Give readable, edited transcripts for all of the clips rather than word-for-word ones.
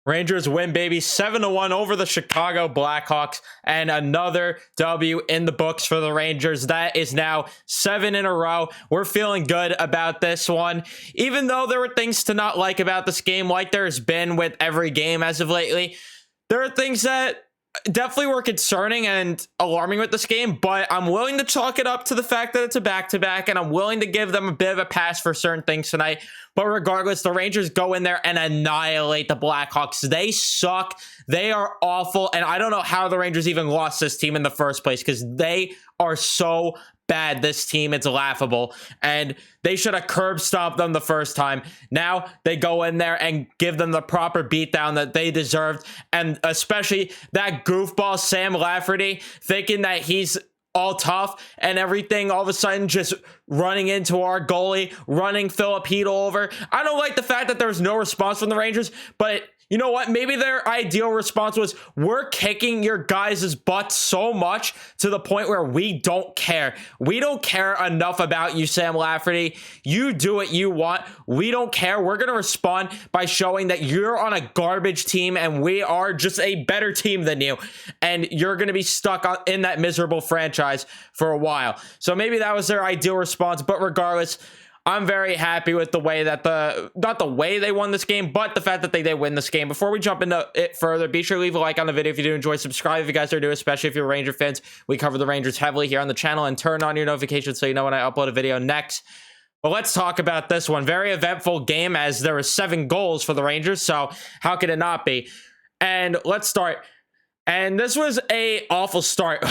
Rangers win, baby, 7-1 over the Chicago Blackhawks, and another W in the books for the Rangers. That is now 7 in a row. We're feeling good about this one, even though there were things to not like about this game, like there's been with every game as of lately. There are things that definitely were concerning and alarming with this game, but I'm willing to chalk it up to the fact that it's a back-to-back, and I'm willing to give them a bit of a pass for certain things tonight. But regardless, the Rangers go in there and annihilate the Blackhawks. They suck. They are awful, and I don't know how the Rangers even lost this team in the first place, because they are so bad. This team, it's laughable, and they should have curb stomped them the first time. Now they go in there and give them the proper beatdown that they deserved, and especially that goofball Sam Lafferty thinking that he's all tough and everything, all of a sudden just running into our goalie, running Filipino over. I don't like the fact that there was no response from the Rangers, but you know what? Maybe their ideal response was, we're kicking your guys' butts so much to the point where we don't care. We don't care enough about you, Sam Lafferty. You do what you want. We don't care. We're going to respond by showing that you're on a garbage team and we are just a better team than you. And you're going to be stuck in that miserable franchise for a while. So maybe that was their ideal response, but regardless, I'm very happy with the way that not the way they won this game, but the fact that they did win this game. Before we jump into it further, be sure to leave a like on the video if you do enjoy. Subscribe if you guys are new, especially if you're Ranger fans. We cover the Rangers heavily here on the channel, and turn on your notifications so you know when I upload a video next. But let's talk about this one. Very eventful game, as there were 7 goals for the Rangers, so how could it not be? And let's start. And this was a awful start,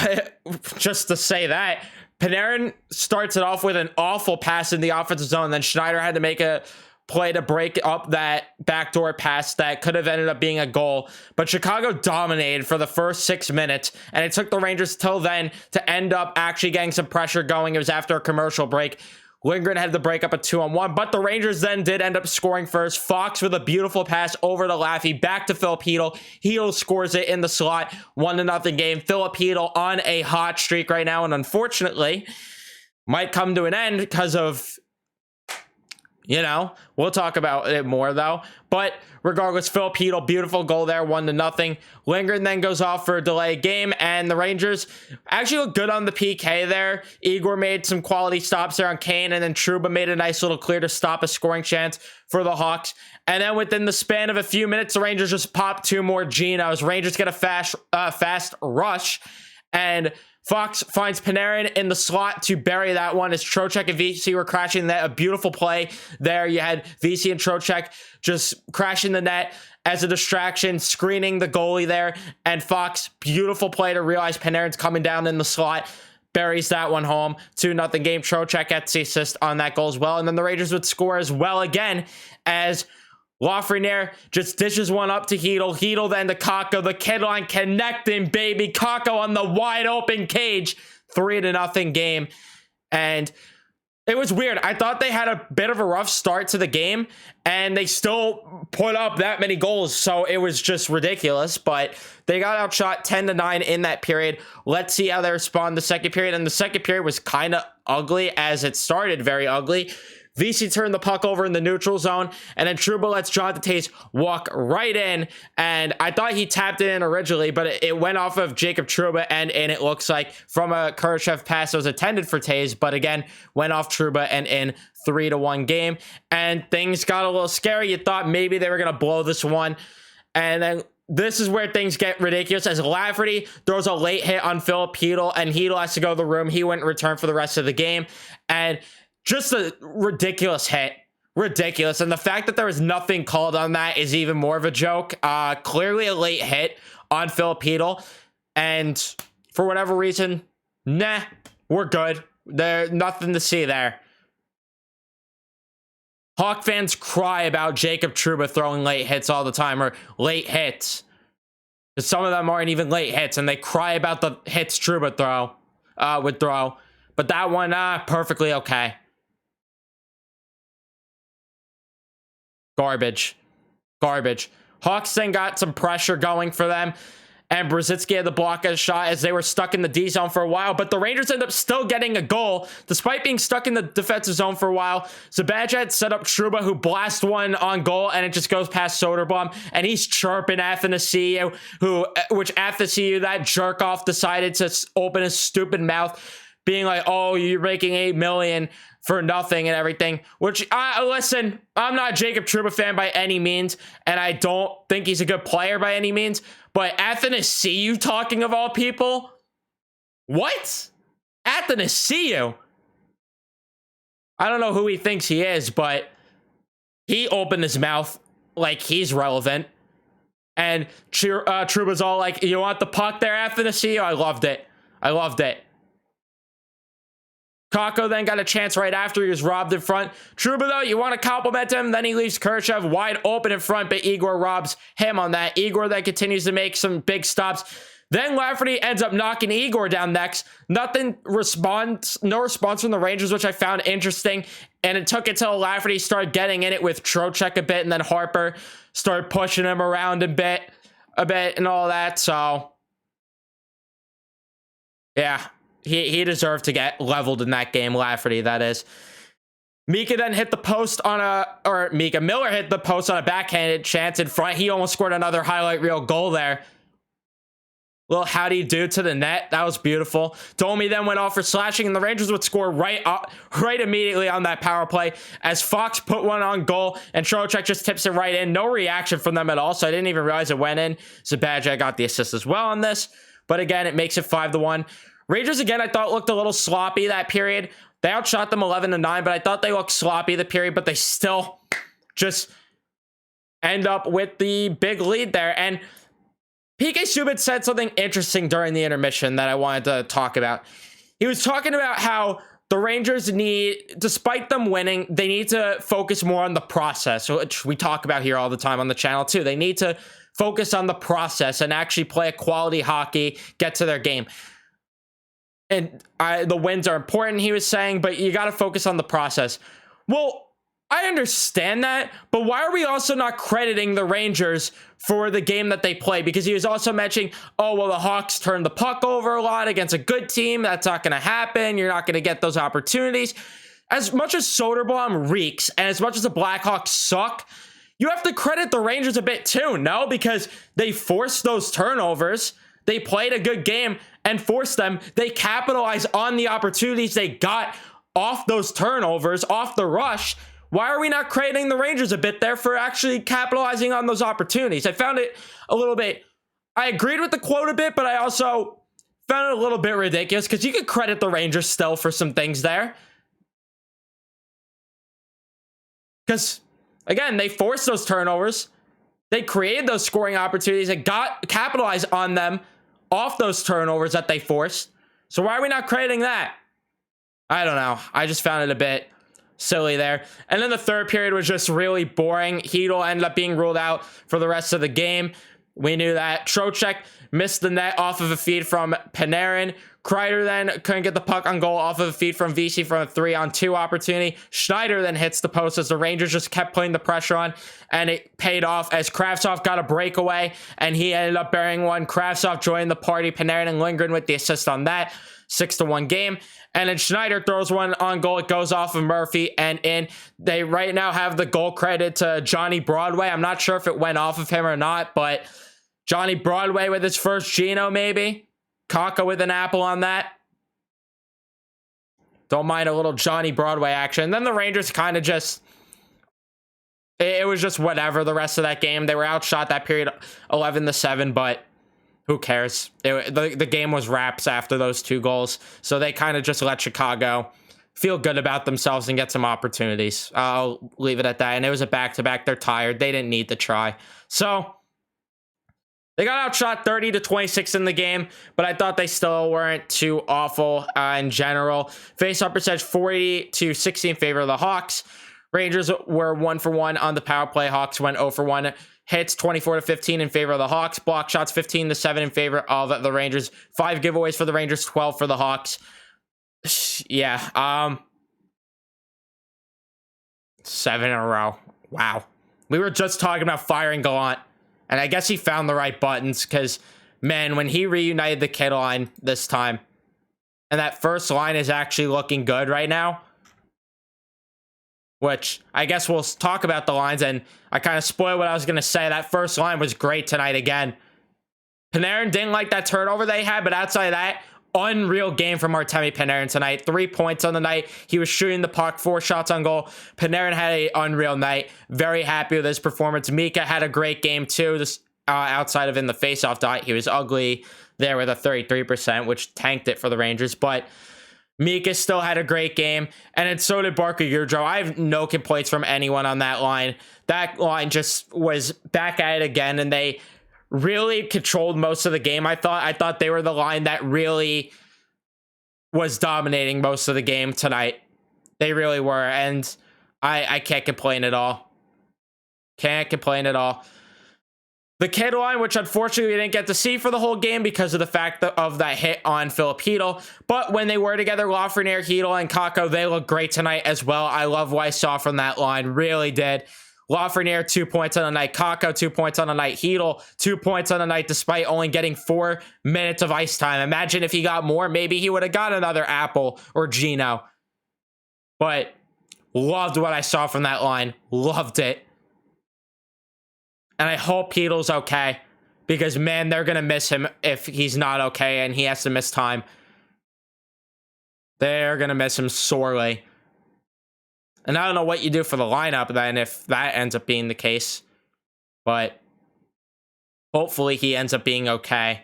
just to say that. Panarin starts it off with an awful pass in the offensive zone. Then Schneider had to make a play to break up that backdoor pass that could have ended up being a goal. But Chicago dominated for the first 6 minutes, and it took the Rangers till then to end up actually getting some pressure going. It was after a commercial break. Lindgren had to break up a 2-on-1, but the Rangers then did end up scoring first. Fox with a beautiful pass over to Laffy, back to Filipino. Hedl scores it in the slot, 1-0 game. Filipino on a hot streak right now, and unfortunately, might come to an end because of, we'll talk about it more though. But regardless, Filipino, beautiful goal there, 1-0. Lindgren then goes off for a delayed game, and the Rangers actually look good on the PK there. Igor made some quality stops there on Kane, and then Trouba made a nice little clear to stop a scoring chance for the Hawks. And then within the span of a few minutes, the Rangers just popped 2 more Genos. Rangers get a fast rush, and Fox finds Panarin in the slot to bury that one as Trocheck and VC were crashing that. A beautiful play there. You had VC and Trocheck just crashing the net as a distraction, screening the goalie there. And Fox, beautiful play to realize Panarin's coming down in the slot. Buries that one home. 2-0 game. Trocheck gets the assist on that goal as well. And then the Rangers would score as well again as Lafreniere just dishes one up to Hedl. Hedl then to Kakko. The kid line connecting, baby. Kakko on the wide open cage. 3-0 game. And it was weird. I thought they had a bit of a rough start to the game, and they still put up that many goals. So it was just ridiculous. But they got outshot 10-9 in that period. Let's see how they respond in the second period. And the second period was kind of ugly, as it started very ugly. VC turned the puck over in the neutral zone, and then Trouba lets Jonathan Toews walk right in, and I thought he tapped it in originally, but it went off of Jacob Trouba, and it looks like from a Kurashev pass that was intended for Toews, but again, went off Trouba and in. 3-1 game, and things got a little scary. You thought maybe they were going to blow this one, and then this is where things get ridiculous as Lafferty throws a late hit on Filipino, and Hedl has to go to the room. He wouldn't return for the rest of the game, and just a ridiculous hit. Ridiculous. And the fact that there was nothing called on that is even more of a joke. Clearly a late hit on Filipino. And for whatever reason, we're good. There's nothing to see there. Hawk fans cry about Jacob Trouba throwing late hits all the time, or late hits. Some of them aren't even late hits, and they cry about the hits Trouba would throw. But that one, perfectly okay. Garbage. Hawks then got some pressure going for them, and Brzezinski had to block a shot as they were stuck in the D zone for a while, but the Rangers end up still getting a goal despite being stuck in the defensive zone for a while. Zibanejad set up Trouba, who blasts one on goal, and it just goes past Soderblom, and he's chirping Athanasiou, which Athanasiou, that jerk off, decided to open his stupid mouth, being like, oh, you're making $8 million for nothing and everything, which, listen, I'm not a Jacob Trouba fan by any means, and I don't think he's a good player by any means, but Athanasiou, talking of all people? What? Athanasiou? I don't know who he thinks he is, but he opened his mouth like he's relevant, and Trouba's all like, you want the puck there, Athanasiou? I loved it. I loved it. Kakko then got a chance right after he was robbed in front. Trouba, though, you want to compliment him. Then he leaves Khrushchev wide open in front, but Igor robs him on that. Igor then continues to make some big stops. Then Lafferty ends up knocking Igor down next. No response from the Rangers, which I found interesting. And it took until Lafferty started getting in it with Trocheck a bit, and then Harper started pushing him around a bit and all that. So, yeah. He deserved to get leveled in that game, Lafferty, that is. Mika then hit the post Miller hit the post on a backhanded chance in front. He almost scored another highlight reel goal there. Little howdy do to the net. That was beautiful. Domi then went off for slashing, and the Rangers would score right immediately on that power play as Fox put one on goal, and Trocheck just tips it right in. No reaction from them at all, so I didn't even realize it went in. Zibanejad got the assist as well on this, but again, it makes it 5-1. Rangers, again, I thought looked a little sloppy that period. They outshot them 11-9, but I thought they looked sloppy the period, but they still just end up with the big lead there. And PK Subban said something interesting during the intermission that I wanted to talk about. He was talking about how the Rangers need, despite them winning, they need to focus more on the process, which we talk about here all the time on the channel too. They need to focus on the process and actually play a quality hockey, get to their game. And the wins are important, he was saying, but you got to focus on the process. Well, I understand that, but why are we also not crediting the Rangers for the game that they play? Because he was also mentioning, oh, well, the Hawks turned the puck over a lot against a good team. That's not going to happen. You're not going to get those opportunities. As much as Soderblom reeks and as much as the Blackhawks suck, you have to credit the Rangers a bit too, no? Because they forced those turnovers. They played a good game and forced them. They capitalized on the opportunities they got off those turnovers, off the rush. Why are we not crediting the Rangers a bit there for actually capitalizing on those opportunities? I found it a little bit, I agreed with the quote a bit, but I also found it a little bit ridiculous because you could credit the Rangers still for some things there. Because, again, they forced those turnovers. They created those scoring opportunities and capitalized on them off those turnovers that they forced. So why are we not crediting that? I don't know. I just found it a bit silly there. And then the third period was just really boring. Hedl ended up being ruled out for the rest of the game. We knew that. Trocheck missed the net off of a feed from Panarin. Kreider then couldn't get the puck on goal off of a feed from VC from a 3-on-2 opportunity. Schneider then hits the post as the Rangers just kept putting the pressure on, and it paid off as Kravtsov got a breakaway, and he ended up burying one. Kravtsov joined the party. Panarin and Lindgren with the assist on that. 6-1 game. And then Schneider throws one on goal. It goes off of Murphy and in. They right now have the goal credited to Johnny Broadway. I'm not sure if it went off of him or not, but Johnny Broadway with his first Gino, maybe. Kakko with an apple on that. Don't mind a little Johnny Broadway action. And then the Rangers kind of just, it was just whatever the rest of that game. They were outshot that period 11-7, but who cares? The game was wraps after those 2 goals. So they kind of just let Chicago feel good about themselves and get some opportunities. I'll leave it at that. And it was a back-to-back. They're tired. They didn't need to try. So they got outshot 30-26 in the game, but I thought they still weren't too awful in general. Face-off percentage 40-60 in favor of the Hawks. Rangers were 1-for-1 on the power play. Hawks went 0-for-1. Hits 24-15 in favor of the Hawks. Block shots 15-7 in favor of the Rangers. 5 giveaways for the Rangers, 12 for the Hawks. Yeah, 7 in a row. Wow. We were just talking about firing Gallant, and I guess he found the right buttons because man, when he reunited the kid line this time, and that first line is actually looking good right now, which I guess we'll talk about the lines, and I kind of spoiled what I was going to say. That first line was great tonight again. Panarin didn't like that turnover they had, but outside of that, unreal game from Artemi Panarin tonight. 3 points on the night. He was shooting the puck, 4 shots on goal. Panarin had an unreal night. Very happy with his performance. Mika had a great game too. This outside of in the faceoff dot, he was ugly there with a 33%, which tanked it for the Rangers. But Mika still had a great game, and then so did Barker Goudreau. I have no complaints from anyone on that line. That line just was back at it again, and they really controlled most of the game. I thought they were the line that really was dominating most of the game tonight. They really were, and I can't complain at all. Can't complain at all. The kid line, which unfortunately we didn't get to see for the whole game because of the fact of that hit on Philip Hedl. But when they were together, Lafreniere, Hedl, and Kakko, they looked great tonight as well. I love what I saw from that line. Really did. Lafreniere, 2 points on the night. Kakko, 2 points on the night. Hedl, 2 points on the night despite only getting 4 minutes of ice time. Imagine if he got more. Maybe he would have got another Apple or Gino. But loved what I saw from that line. Loved it. And I hope Hedl's okay, because, man, they're going to miss him if he's not okay and he has to miss time. They're going to miss him sorely. And I don't know what you do for the lineup then if that ends up being the case. But hopefully he ends up being okay.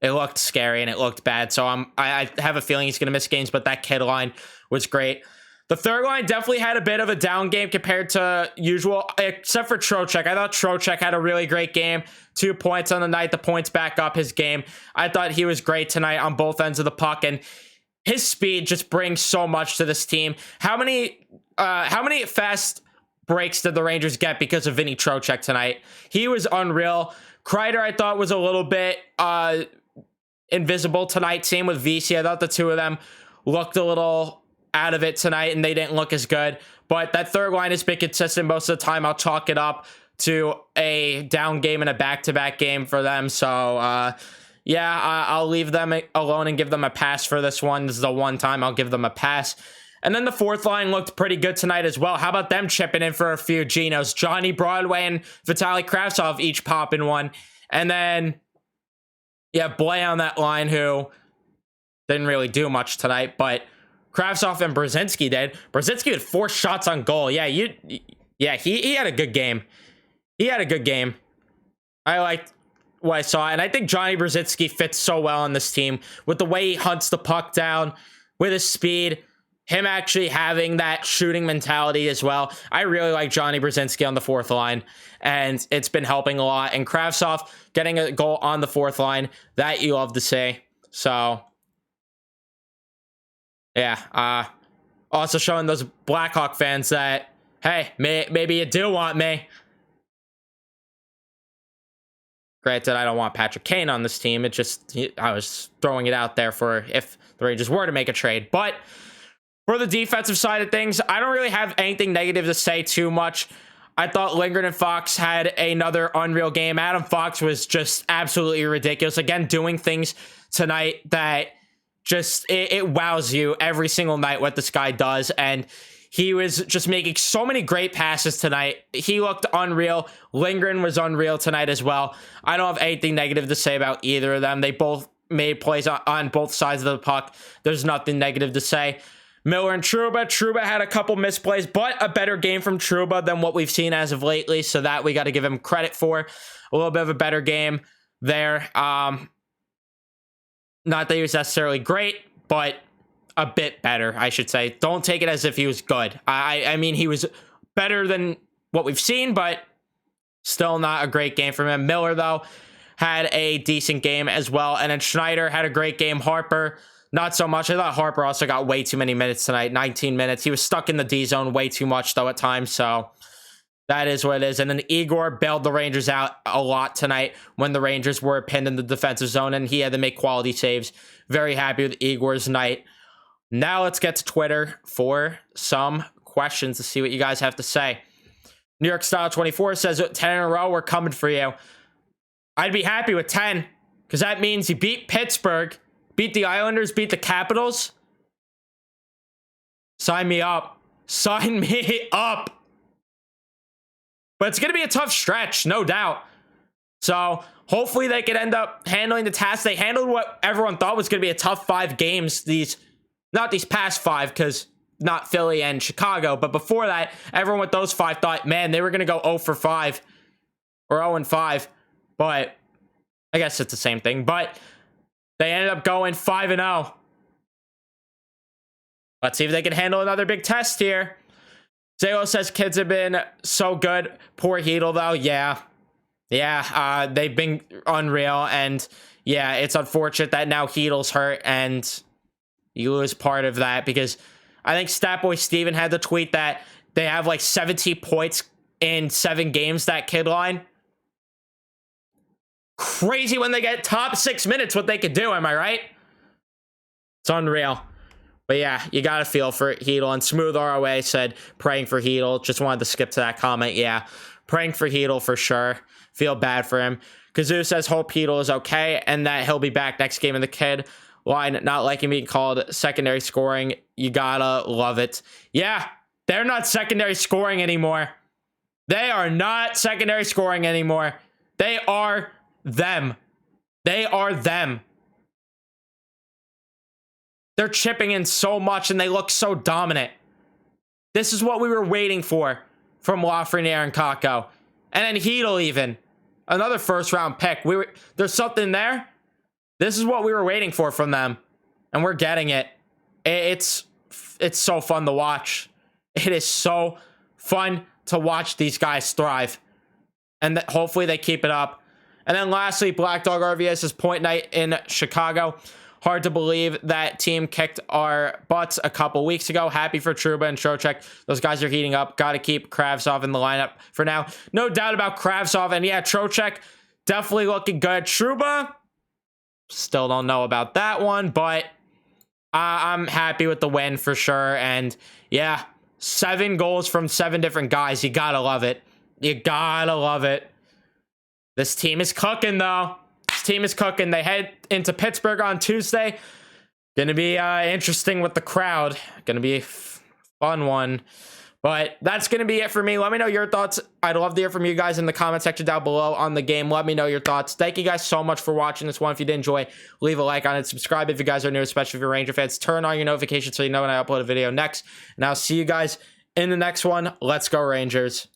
It looked scary and it looked bad. So I have a feeling he's going to miss games, but that kid line was great. The third line definitely had a bit of a down game compared to usual, except for Trocheck. I thought Trocheck had a really great game. 2 points on the night. The points back up his game. I thought he was great tonight on both ends of the puck, and his speed just brings so much to this team. How many fast breaks did the Rangers get because of Vinny Trocheck tonight? He was unreal. Kreider, I thought, was a little bit invisible tonight. Same with VC. I thought the two of them looked a little out of it tonight, and they didn't look as good. But that third line has been consistent most of the time. I'll chalk it up to a down game and a back-to-back game for them. So, yeah, I'll leave them alone and give them a pass for this one. This is the one time I'll give them a pass. And then the fourth line looked pretty good tonight as well. How about them chipping in for a few Genos? Johnny Broadway and Vitaly Kravtsov each popping one. And then, yeah, Blay on that line, who didn't really do much tonight, but Kravtsov and Brzezinski did. Brzezinski had 4 shots on goal. He had a good game. He had a good game. I liked what I saw, and I think Johnny Brzezinski fits so well on this team with the way he hunts the puck down, with his speed, him actually having that shooting mentality as well. I really like Johnny Brzezinski on the fourth line, and it's been helping a lot. And Kravtsov getting a goal on the fourth line, that you love to see. So, yeah, also showing those Blackhawk fans that, hey, maybe you do want me. Granted, I don't want Patrick Kane on this team. I was throwing it out there for if the Rangers were to make a trade. But for the defensive side of things, I don't really have anything negative to say too much. I thought Lindgren and Fox had another unreal game. Adam Fox was just absolutely ridiculous. Again, doing things tonight that just, it wows you every single night what this guy does. And he was just making so many great passes tonight. He looked unreal. Lindgren was unreal tonight as well. I don't have anything negative to say about either of them. They both made plays on both sides of the puck. There's nothing negative to say. Miller and Trouba. Trouba had a couple misplays, but a better game from Trouba than what we've seen as of lately. So that we got to give him credit for. A little bit of a better game there. Not that he was necessarily great, but a bit better, I should say. Don't take it as if he was good. I mean, he was better than what we've seen, but still not a great game from him. Miller, though, had a decent game as well. And then Schneider had a great game. Harper, not so much. I thought Harper also got way too many minutes tonight, 19 minutes. He was stuck in the D zone way too much, though, at times. So that is what it is. And then Igor bailed the Rangers out a lot tonight when the Rangers were pinned in the defensive zone, and he had to make quality saves. Very happy with Igor's night. Now let's get to Twitter for some questions to see what you guys have to say. New York Style 24 says 10 in a row, we're coming for you. I'd be happy with 10. Because that means you beat Pittsburgh, beat the Islanders, beat the Capitals. Sign me up. Sign me up. But it's going to be a tough stretch, no doubt. So hopefully they could end up handling the task. They handled what everyone thought was going to be a tough 5 games. Not these past 5, because not Philly and Chicago. But before that, everyone with those 5 thought, man, they were going to go 0 for 5 or 0 and 5. But I guess it's the same thing. But they ended up going 5 and 0. Let's see if they can handle another big test here. Zalo says kids have been so good. Poor Hedel, though. Yeah. They've been unreal. And yeah, it's unfortunate that now Hedel's hurt and you lose part of that, because I think Statboy Steven had the tweet that they have like 70 points in 7 games, that kid line. Crazy when they get top 6 minutes what they could do, am I right? It's unreal. But yeah, you got to feel for Hedel. And Smooth ROA said, praying for Hedel. Just wanted to skip to that comment. Yeah, praying for Hedel for sure. Feel bad for him. Kazoo says, hope Hedel is okay and that he'll be back next game. In the kid line, not liking being called secondary scoring. You gotta love it. Yeah, they're not secondary scoring anymore. They are not secondary scoring anymore. They are them. They are them. They're chipping in so much and they look so dominant. This is what we were waiting for from Lafreniere and Kakko. And then Hedel even. Another first round pick. There's something there. This is what we were waiting for from them. And we're getting it. It's so fun to watch. It is so fun to watch these guys thrive. And hopefully they keep it up. And then lastly, Black Dog RVS is point night in Chicago. Hard to believe that team kicked our butts a couple weeks ago. Happy for Trouba and Trocheck. Those guys are heating up. Got to keep Kravtsov in the lineup for now. No doubt about Kravtsov. And yeah, Trocheck definitely looking good. Trouba, still don't know about that one, but I'm happy with the win for sure. And yeah, 7 goals from 7 different guys. You got to love it. You got to love it. This team is cooking, though. This team is cooking. They head into Pittsburgh on Tuesday. Gonna be interesting with the crowd. Gonna be a fun one. But that's gonna be it for me. Let me know your thoughts. I'd love to hear from you guys in the comment section down below on the game. Let me know your thoughts. Thank you guys so much for watching this one. If you did enjoy, leave a like on it. Subscribe if you guys are new, especially if you're Ranger fans. Turn on your notifications so you know when I upload a video next. And I'll see you guys in the next one. Let's go, Rangers.